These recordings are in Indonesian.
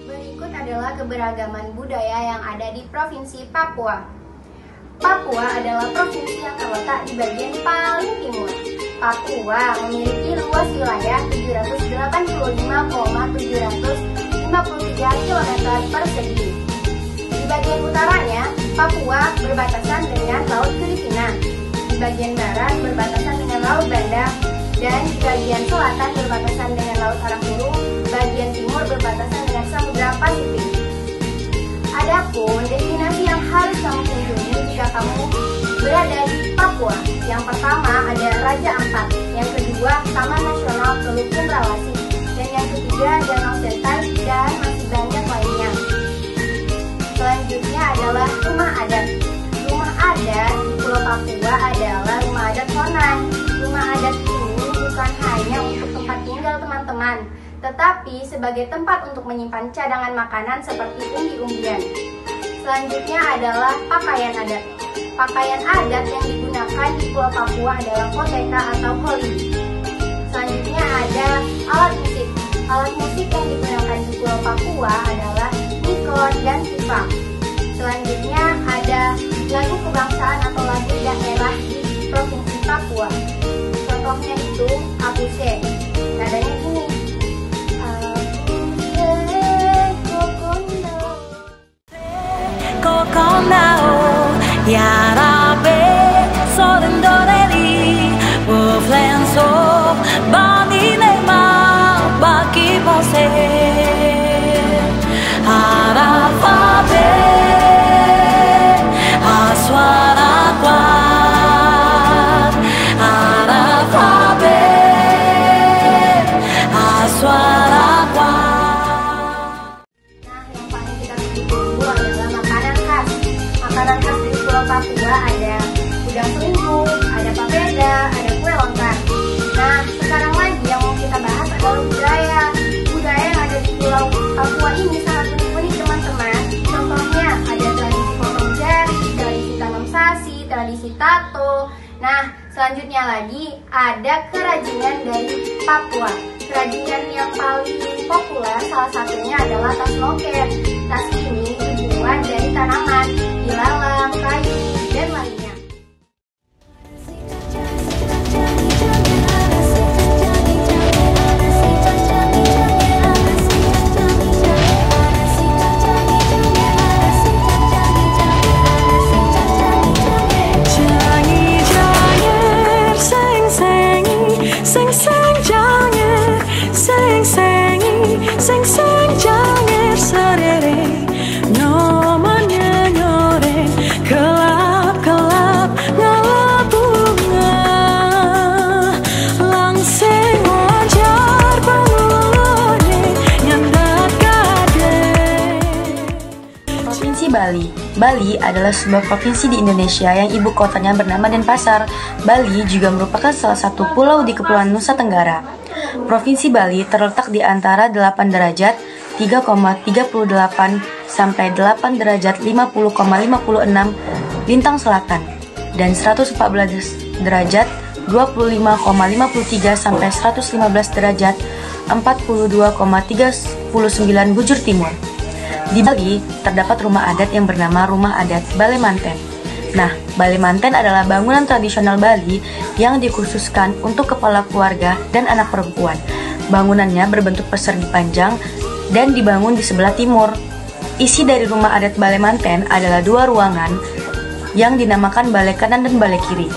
Berikut adalah keberagaman budaya yang ada di Provinsi Papua. Papua adalah provinsi yang terletak di bagian paling timur. Papua memiliki luas wilayah 785,753 km persegi. Di bagian utaranya, Papua berbatasan dengan Laut Filipina. Di bagian barat berbatasan dengan Laut Banda, dan di bagian selatan berbatasan dengan Laut Arafuru. Bagian timur berbatasan dengan Samudra Pasifik. Adapun destinasi yang harus kamu kunjungi jika kamu berada di Papua. Yang pertama ada Raja Ampat, yang kedua Taman Nasional Teluk Cendrawasih, dan yang ketiga Danau Sentai, dan masih banyak lainnya. Selanjutnya adalah rumah adat. Rumah adat di Pulau Papua adalah rumah adat Honai. Rumah adat ini bukan hanya untuk tempat tinggal teman-teman, tetapi sebagai tempat untuk menyimpan cadangan makanan seperti umbi-umbian. Selanjutnya adalah pakaian adat. Pakaian adat yang digunakan di Pulau Papua adalah koteka atau holi. Selanjutnya ada alat musik. Alat musik yang digunakan di Pulau Papua adalah nikon dan pipang. Selanjutnya ada lagu kebangsaan atau lagu daerah di Provinsi Papua. Contohnya itu Abuse. Nadanya gini. Yarabe solen doreli woflenso bani nema baki pose harafabe aswara kwat harafabe aswara kwat. Nah, yang paling kita tunggu adalah makanan khas. Makanan khas dari Pulau Papua ada udang selingkuh, ada papeda, ada kue lontar. Nah, sekarang lagi yang mau kita bahas adalah budaya. Budaya yang ada di Pulau Papua ini sangat unik-unik teman-teman. Contohnya ada tradisi potong jari, tradisi tanam sasi, tradisi tato. Nah, selanjutnya lagi ada kerajinan dari Papua. Kerajinan yang paling populer salah satunya adalah tas loket. Tas ini dibuat dari tanaman, ilalang, kayu, dan lainnya. Bali adalah sebuah provinsi di Indonesia yang ibu kotanya bernama Denpasar. Bali juga merupakan salah satu pulau di Kepulauan Nusa Tenggara. Provinsi Bali terletak di antara 8 derajat 3,38 sampai 8 derajat 50,56 lintang selatan dan 114 derajat 25,53 sampai 115 derajat 42,39 bujur timur. Di Bali terdapat rumah adat yang bernama Rumah Adat Balai Manten. Nah, Balai Manten adalah bangunan tradisional Bali yang dikhususkan untuk kepala keluarga dan anak perempuan. Bangunannya berbentuk persegi panjang dan dibangun di sebelah timur. Isi dari rumah adat Balai Manten adalah 2 ruangan yang dinamakan Balai Kanan dan Balai Kiri.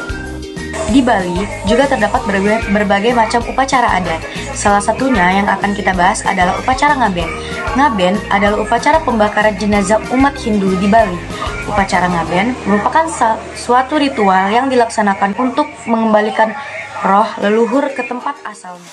Di Bali juga terdapat berbagai macam upacara adat. Salah satunya yang akan kita bahas adalah upacara ngaben. Ngaben adalah upacara pembakaran jenazah umat Hindu di Bali. Upacara ngaben merupakan suatu ritual yang dilaksanakan untuk mengembalikan roh leluhur ke tempat asalnya.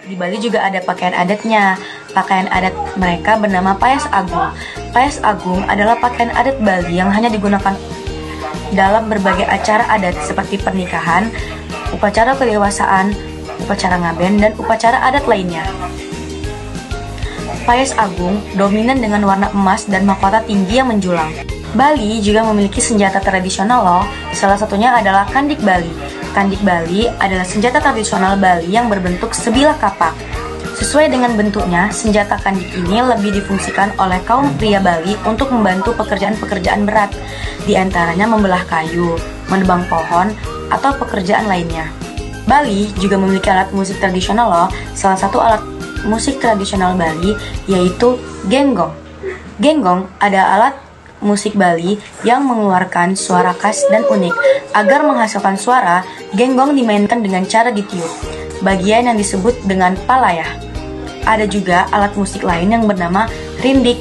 Di Bali juga ada pakaian adatnya. Pakaian adat mereka bernama Payas Agung. Payas Agung adalah pakaian adat Bali yang hanya digunakan dalam berbagai acara adat seperti pernikahan, upacara kedewasaan, upacara ngaben, dan upacara adat lainnya. Payas Agung dominan dengan warna emas dan mahkota tinggi yang menjulang. Bali juga memiliki senjata tradisional loh, salah satunya adalah kandik Bali. Kandik Bali adalah senjata tradisional Bali yang berbentuk sebilah kapak. Sesuai dengan bentuknya, senjata kandik ini lebih difungsikan oleh kaum pria Bali untuk membantu pekerjaan-pekerjaan berat, di antaranya membelah kayu, menebang pohon, atau pekerjaan lainnya. Bali juga memiliki alat musik tradisional loh. Salah satu alat musik tradisional Bali yaitu genggong. Genggong ada alat musik Bali yang mengeluarkan suara khas dan unik. Agar menghasilkan suara, genggong dimainkan dengan cara ditiup, bagian yang disebut dengan palayah. Ada juga alat musik lain yang bernama rindik.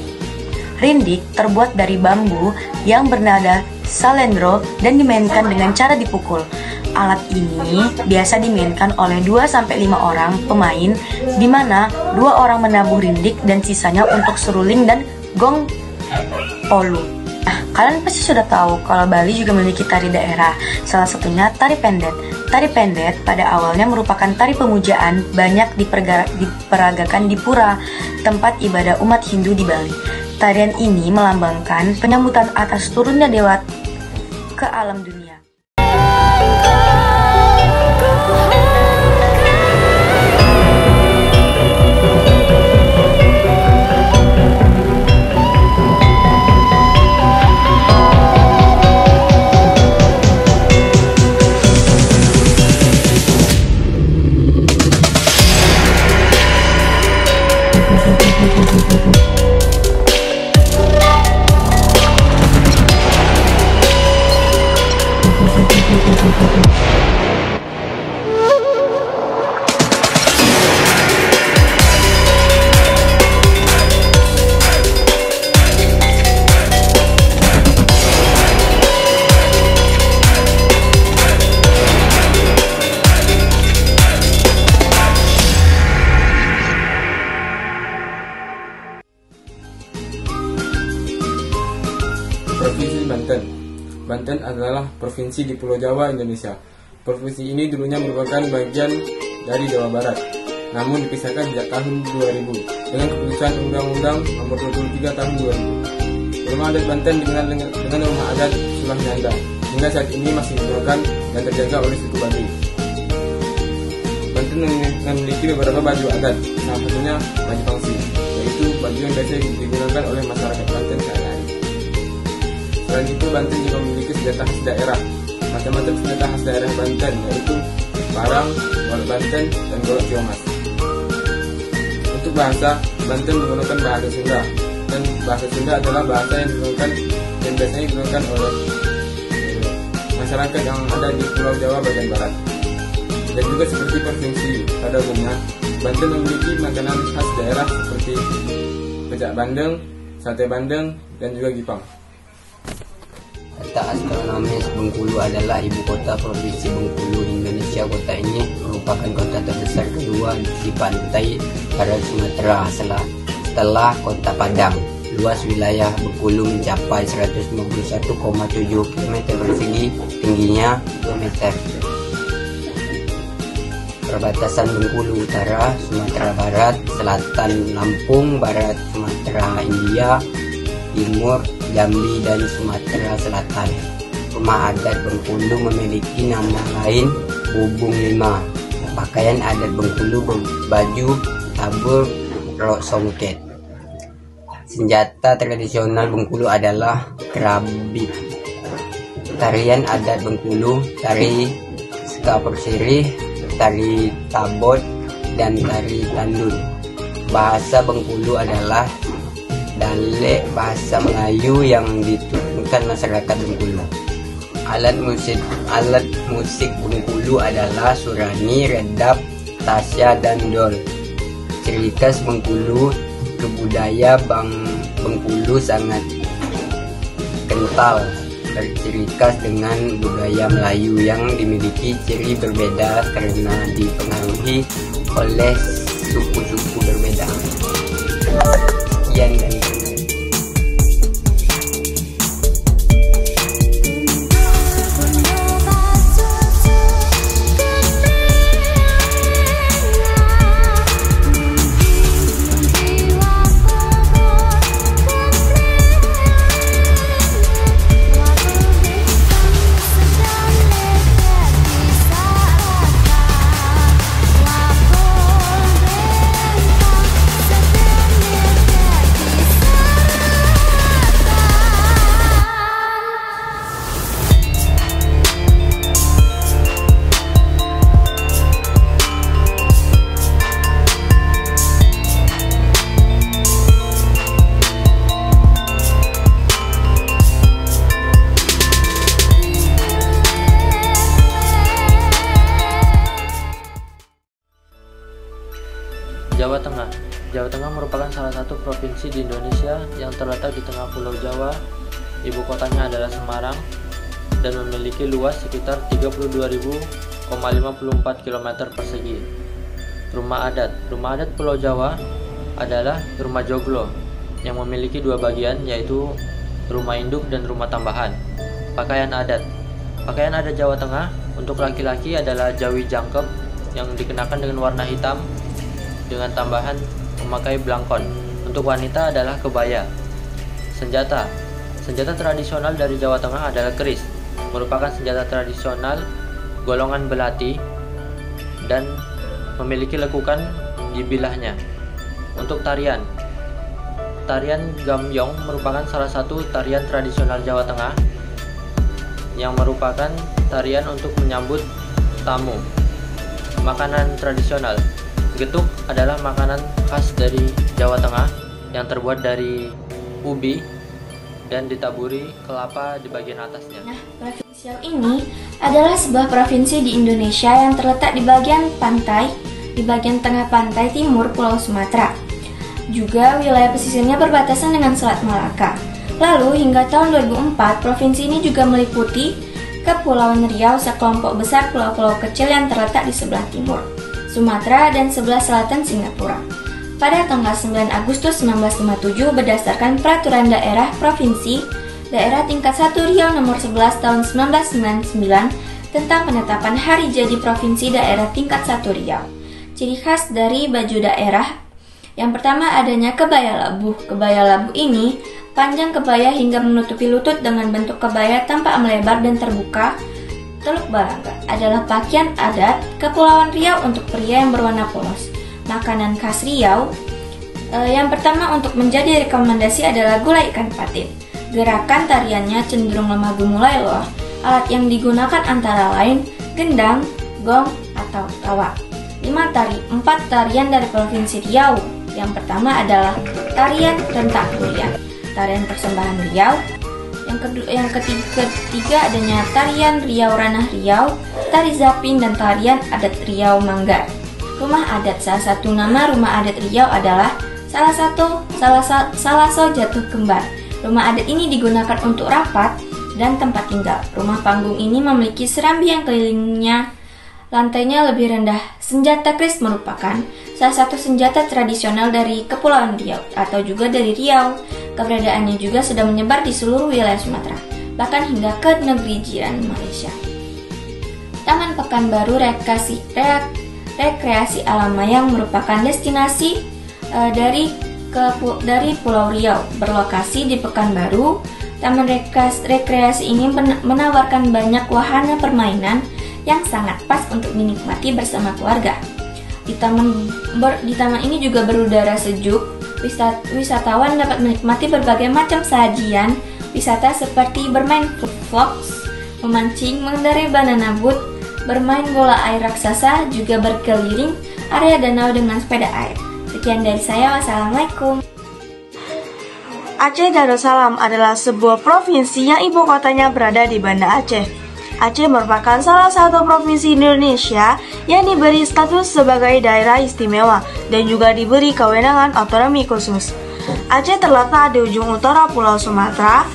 Rindik terbuat dari bambu yang bernada salendro dan dimainkan dengan cara dipukul. Alat ini biasa dimainkan oleh 2-5 orang pemain, di mana 2 orang menabuh rindik dan sisanya untuk seruling dan gong polu. Nah, kalian pasti sudah tahu kalau Bali juga memiliki tari daerah, salah satunya tari pendet. Tari pendet pada awalnya merupakan tari pemujaan, banyak diperagakan di pura, tempat ibadah umat Hindu di Bali. Tarian ini melambangkan penyambutan atas turunnya dewa ke alam dunia. Provinsi Banten. Banten adalah provinsi di Pulau Jawa, Indonesia. Provinsi ini dulunya merupakan bagian dari Jawa Barat, namun dipisahkan sejak tahun 2000 dengan keputusan Undang-Undang Nomor 23 Tahun 2000. Rumah adat Banten dikenal dengan rumah adat Sulah Nyanda, hingga saat ini masih digunakan dan terjaga oleh suku Baduy. Banten memiliki beberapa baju adat, salah satunya baju pangsi, yaitu baju yang biasa digunakan oleh masyarakat Banten sehari-hari. Selain itu, Banten juga memiliki senjata khas daerah. Macam-macam senjata khas daerah Banten, yaitu parang, golok Banten, dan golok Ciomas. Untuk bahasa, Banten menggunakan bahasa Sunda, dan bahasa Sunda adalah bahasa yang biasanya digunakan oleh masyarakat yang ada di Pulau Jawa bagian barat. Dan juga seperti provinsi pada umumnya, Banten memiliki makanan khas daerah seperti pecak bandeng, sate bandeng, dan juga gipang. Kota astronomis Bengkulu adalah ibu kota provinsi Bengkulu, Indonesia. Kota ini merupakan kota terbesar kedua di pantai barat Sumatera setelah kota Padang. Luas wilayah Bengkulu mencapai 151,7 km persegi, tingginya 2 meter. perbatasan Bengkulu Utara, Sumatera Barat, Selatan Lampung, Barat Sumatera India, Timur Jambi dan Sumatera Selatan. Rumah adat Bengkulu memiliki nama lain Bubung Lima. Pakaian adat Bengkulu berbaju tabur rok songket. Senjata tradisional Bengkulu adalah kerabit. Tarian adat Bengkulu, tari skaporsirih, tari tabot, dan tari tandun. Bahasa Bengkulu adalah dialek bahasa Melayu yang dituturkan masyarakat Bengkulu. Alat musik Bengkulu adalah surani, redap, tasya, dan dol. Ciri khas Bengkulu, kebudaya Bengkulu sangat kental, berciri khas dengan budaya Melayu yang dimiliki ciri berbeda karena dipengaruhi oleh suku-suku berbeda. Sekian dan Jawa Tengah. Jawa Tengah merupakan salah satu provinsi di Indonesia yang terletak di tengah Pulau Jawa. Ibu kotanya adalah Semarang dan memiliki luas sekitar 32.054 km persegi. Rumah adat Pulau Jawa adalah rumah joglo yang memiliki dua bagian, yaitu rumah induk dan rumah tambahan. Pakaian adat Jawa Tengah untuk laki-laki adalah jawi jangkep yang dikenakan dengan warna hitam dengan tambahan memakai blangkon. Untuk wanita adalah kebaya. Senjata tradisional dari Jawa Tengah adalah keris, merupakan senjata tradisional golongan belati dan memiliki lekukan di bilahnya. Untuk tarian gambyong merupakan salah satu tarian tradisional Jawa Tengah yang merupakan tarian untuk menyambut tamu. Makanan tradisional, getuk adalah makanan khas dari Jawa Tengah yang terbuat dari ubi dan ditaburi kelapa di bagian atasnya. Nah, Provinsi Riau ini adalah sebuah provinsi di Indonesia yang terletak di bagian tengah pantai timur Pulau Sumatera. Juga wilayah pesisirnya berbatasan dengan Selat Malaka. Lalu hingga tahun 2004, provinsi ini juga meliputi Kepulauan Riau, sekelompok besar pulau-pulau kecil yang terletak di sebelah timur Sumatera dan sebelah selatan Singapura. Pada tanggal 9 Agustus 1957 berdasarkan Peraturan Daerah Provinsi Daerah Tingkat 1 Riau Nomor 11 Tahun 1999 tentang penetapan hari jadi Provinsi Daerah Tingkat 1 Riau. Ciri khas dari baju daerah, yang pertama adanya kebaya labuh. Kebaya labuh ini panjang kebaya hingga menutupi lutut dengan bentuk kebaya tampak melebar dan terbuka. Teluk Balangga adalah pakaian adat Kepulauan Riau untuk pria yang berwarna polos. Makanan khas Riau, yang pertama untuk menjadi rekomendasi adalah gulai ikan patin. Gerakan tariannya cenderung lemah gemulai loh. Alat yang digunakan antara lain gendang, gong, atau tawa. 4 tarian dari Provinsi Riau. Yang pertama adalah tarian rentak durian, tarian persembahan Riau. Yang ketiga adanya tarian Riau Ranah Riau, tari Zapin, dan tarian adat Riau Manggar. Rumah adat, salah satu nama rumah adat Riau adalah Salaso Jatuh Kembar. Rumah adat ini digunakan untuk rapat dan tempat tinggal. Rumah panggung ini memiliki serambi yang kelilingnya lantainya lebih rendah. Senjata keris merupakan salah satu senjata tradisional dari Kepulauan Riau atau juga dari Riau. Keberadaannya juga sudah menyebar di seluruh wilayah Sumatera, bahkan hingga ke negeri jiran Malaysia. Taman Pekanbaru rekreasi alam yang merupakan destinasi dari Pulau Riau, berlokasi di Pekanbaru. Taman rekreasi ini menawarkan banyak wahana permainan yang sangat pas untuk dinikmati bersama keluarga. Di taman ini juga berudara sejuk. Wisatawan dapat menikmati berbagai macam sajian wisata seperti bermain flip-flops, memancing, mengendarai banana boat, bermain bola air raksasa, juga berkeliling area danau dengan sepeda air. Sekian dari saya, wassalamualaikum. Aceh Darussalam adalah sebuah provinsi yang ibu kotanya berada di Banda Aceh. Aceh merupakan salah satu provinsi Indonesia yang diberi status sebagai daerah istimewa dan juga diberi kewenangan otonomi khusus. Aceh terletak di ujung utara Pulau Sumatera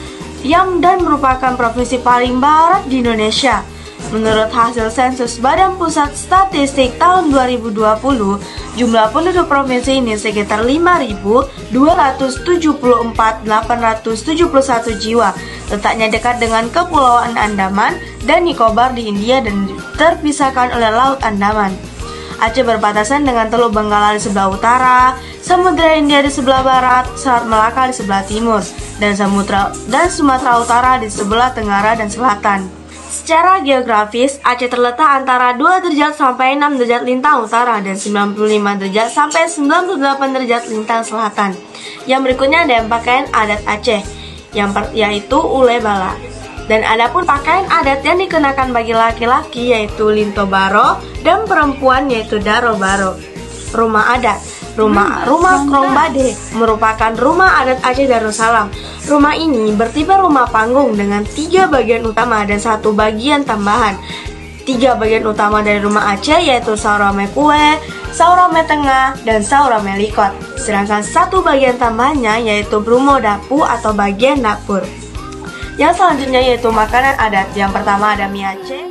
dan merupakan provinsi paling barat di Indonesia. Menurut hasil sensus Badan Pusat Statistik tahun 2020, jumlah penduduk provinsi ini sekitar 5.274.871 jiwa. Letaknya dekat dengan Kepulauan Andaman dan Nicobar di India dan terpisahkan oleh Laut Andaman. Aceh berbatasan dengan Teluk Benggala di sebelah utara, Samudra India di sebelah barat, Selat Melaka di sebelah timur, dan Sumatera Utara di sebelah tenggara dan selatan. Secara geografis, Aceh terletak antara 2 derajat sampai 6 derajat lintang utara dan 95 derajat sampai 98 derajat lintang selatan. Yang berikutnya ada pakaian adat Aceh, yaitu ule bala. Dan ada pun pakaian adat yang dikenakan bagi laki-laki yaitu linto baro dan perempuan yaitu daro baro. Rumah adat. Rumah Krong Bade merupakan rumah adat Aceh Darussalam. Rumah ini bertipe rumah panggung dengan 3 bagian utama dan 1 bagian tambahan. 3 bagian utama dari rumah Aceh yaitu saurame kue, saurame tengah, dan saurame likot. Sedangkan 1 bagian tambahannya yaitu brumo dapu atau bagian dapur. Yang selanjutnya yaitu makanan adat. Yang pertama ada mie Aceh.